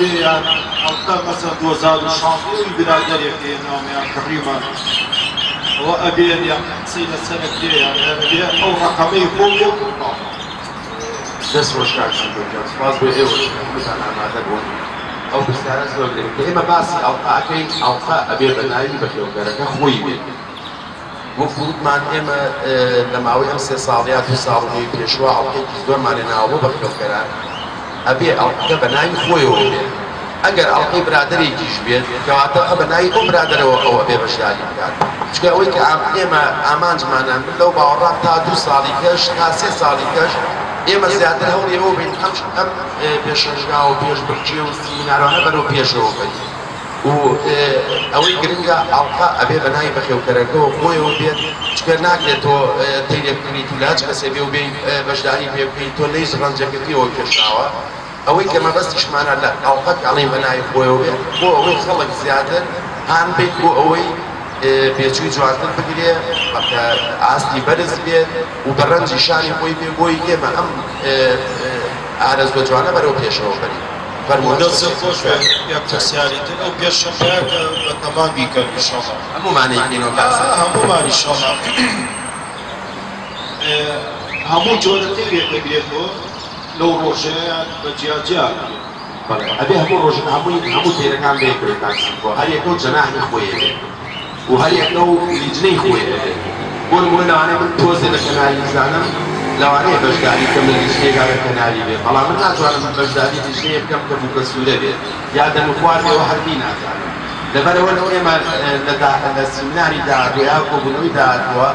بيان أو مثلا 2016 برادر في نوم كريما وأبين يعني حسين السنة دي يعني أبين أو رقمي فوق دەست ڕۆژکارشی بکەم سپاس بۆ ئێوە هەمووتان ئامادە بوون ئەو پرسیارە زۆر گرنگە کە ئێمە باسی ئەڵقاکەین ئەڵقا ئەبێ بە ناوی بەخێوکەرەکە خۆی بێت وەکووتمان ئێمە لە ماوەی ئەم سێ ساڵ یا دوو ساڵ پێشوە ئەڵقەیەکی زۆرمانێ ناوە بۆ بەخێوکەران ئەبێ ئەڵقەکە بە ناوی خۆیەوە بێت ئەگەر ئەڵقەی برادەرێکیش بێت کەواتە بە ناوی ئەو برادەرەوە ئەوە بێ بەشداری بکات چونکە ئەوەی کە ئێمە ئامانجمانان بن لەو باوەڕام تا دوو ساڵی کەش تا سێ ساڵی کەش ئێمە زیاتر هەوڵی ئەوە بین ئەم پێشنجا و پێشبڕکێ و سیمینارانە بەرەو پێشەوە بین و ئەوەی گرنگە ئەڵقا ئەبێ بە ناوی بەخێوکەرەکەەوە خۆیەوە بێت چکە ناکرێت تۆ تێیلێ بکەیت و لاچ کەسێ بێ و بێ بەشداری پێ بکەیت تۆ لەی ڕەنجەکەتیەوە کێشاوە ئەوەی کە مەبەستیشمانە لە ئەڵقەک ئەڵێن بە ناوی خۆیەوە بێت بۆ ئەوەی خەڵک زیاتر هان بێت بۆ ئەوەی پێچووی جوانتر بگرێ ئاستی بەرز بێت و بە ڕەنجی شانی خۆی بێ بۆی ئێمە ئەم ئارەز بە جوانە بەرەو پێشەوە بەرین دەست خۆش یەک پرسیاریتر ئەو پێشەمبەیە کە بە تەمام بیکەن ئینشاڵڵا هەموومانەی بینەوە هەموومان ئینشاڵڵا هەموو جۆرەتی دەگرێتەوە لەو ڕۆژەیە بە جیاجیا ئەبێ هەموو ڕۆژن هەموو تێرەکان بێکرێت تاکسی بۆ هەر یەکەو جەناحی خۆیە بێت و هەر یەکەو لیجنەی خۆیە بێت بۆ نمونە لەوانەیە من تۆزێ لە کەناری زانم لەوانەیە بەشداری کەم لە لیژنەیەکا لە کەناری بێت بەڵام من ناتوانم بەشداری لیژنەیە بکەم کە بووکە سوورە بێت یا دەمخواردەوە هەرمی ناتوانم لەبەرەوە ئێمە لە سیمیناری داهاتووە کۆبوونەوەی داهاتووە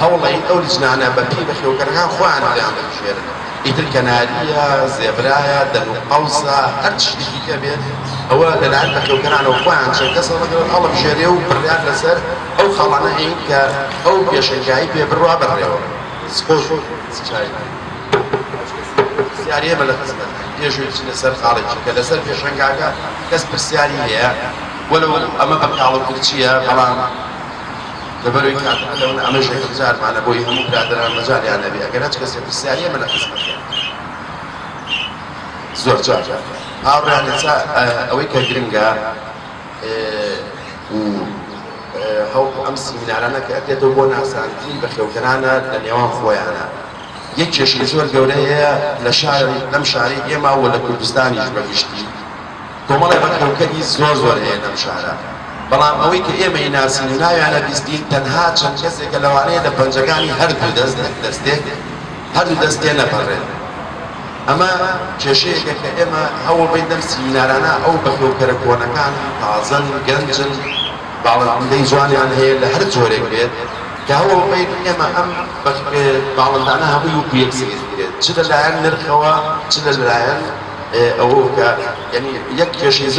هەوڵەین ئەو لیژنانە بە پێی بەخێوکەرەکان خۆیان لەیان بەخێرن ئیتر کەناریە زێبرایە دەنوقەوسە هەر شتێکی کە بێت ئەوە لەلایەن بەخێوکەرانەوە خۆیان چەند کەسە هەڵبژێرێ و بڕیار لەسەر ئەو خەڵانە هەین کە ئەو پێشەنگایی پێ بڕوا بڕێەوە پرسیاری ئێمە لە خزمەت پێشوی بچینە سەر خاڵێکی کە لەسەر پێشەنگاکە کەس پرسیاری هەیە وەلو ئەمە بە کاڵە کورچیە بەڵام لەبەرەوەی کاتەوە ئەمەش جارمانە بۆی هەموو برادران مەجالیان نەبێ ئەگەر هەچ کەسێ پرسیاری ئێمە لە خزمەتە زۆر جار هاوڕیان لەسا ئەوەی کە گرنگە هەوڵ ئەم سیمینارانە کە ئەکرێتەوە بۆ ناساندنی بەخێوکەرانە لە نێوان خۆیانە یەک کێشەی زۆر گەورە هەیە لەم شاری ئێمە و لە کوردستانیش بەگشتی کۆمەڵی بەخێوکەری زۆر هەیە لەم شارە بەڵام ئەوەی کە ئێمە ئیناسین و ناویانە بیستین تەنها چەند کەسێکە لەوانەیە لە پەنجەکانی هەردوو هەردوو دەستێ نەپەڕێت ئەمە کێشەیەکە کە ئێمە هەوڵ بین دەم سیمینارانە ئەو بەخێوکەرە کۆنەکان تازەن گەنجن باڵندەی جوانیان هەیە لە هەر جۆرێک بێت کە هەوڵ بین ئێمە ئەم باڵندانە هەمووی وەکو یەکسێت بێت چ لەلایەن نرخەوە چ لەلایەن ئەوە کە یەک کێشەی